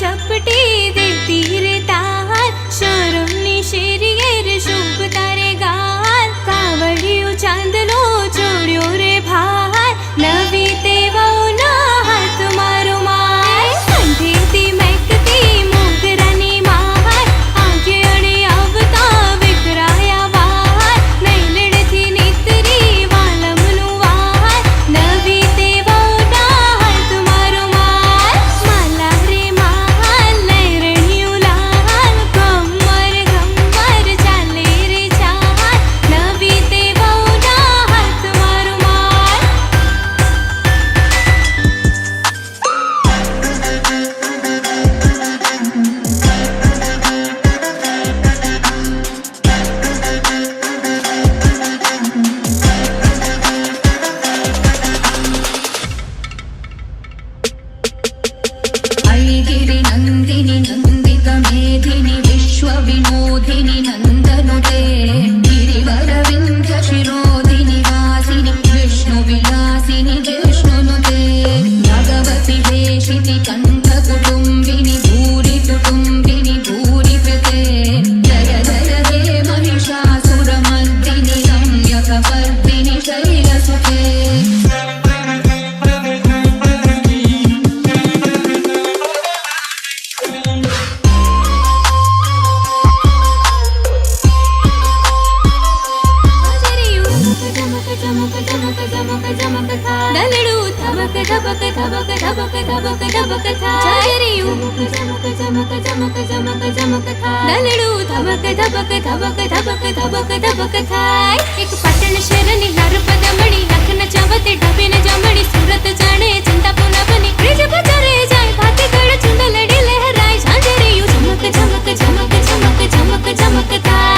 झपटी देती रे ताल शरमनी शेरीए रे शोभ तारे गाल कावड़ियो चांदलो चोड़्यो रे भार नवी तेवोना हाथ मारो मार अंधेती महकती मोगरानी मार आगे अड़े आवता विकराया वार नैलड़थी नेतरी वालमनु वार नवी तेवोना हाथ मारो मार माला रे माल लहरणियो लाल गम्मर गम्मर चाले रे चाल नवी तेवोना हाथ मारो मार ऐगिरि नन्दिनि नन्दित मेधिनि विश्वविनोदिनि नन्दनुते गिरिवर विन्ध्य शिरोधिनि वासिनि विष्णुविलासिनि विष्णुनुते भगवति वेशिति कण्ठकुटुम्बिनि भूरि कुटुम्बिनि भूरि कृते जय जय हे महिषासुरमर्दिनि रम्यकपर्दिनि शैलसुते दलड़ू धबक धबक धबक धबक धबक धबक था चरियू चमक चमक चमक चमक चमक था दलड़ू धबक धबक धबक धबक धबक धबक था एक पटन शरणी नरपद मणि लखन चवते ढबे न जमणी सूरत जाने चिंता पुना बनी ब्रिज बजरे जाए भाती गड़ चुंद लड़ी लहराए झांझरियू चमक चमक चमक चमक चमक चमक था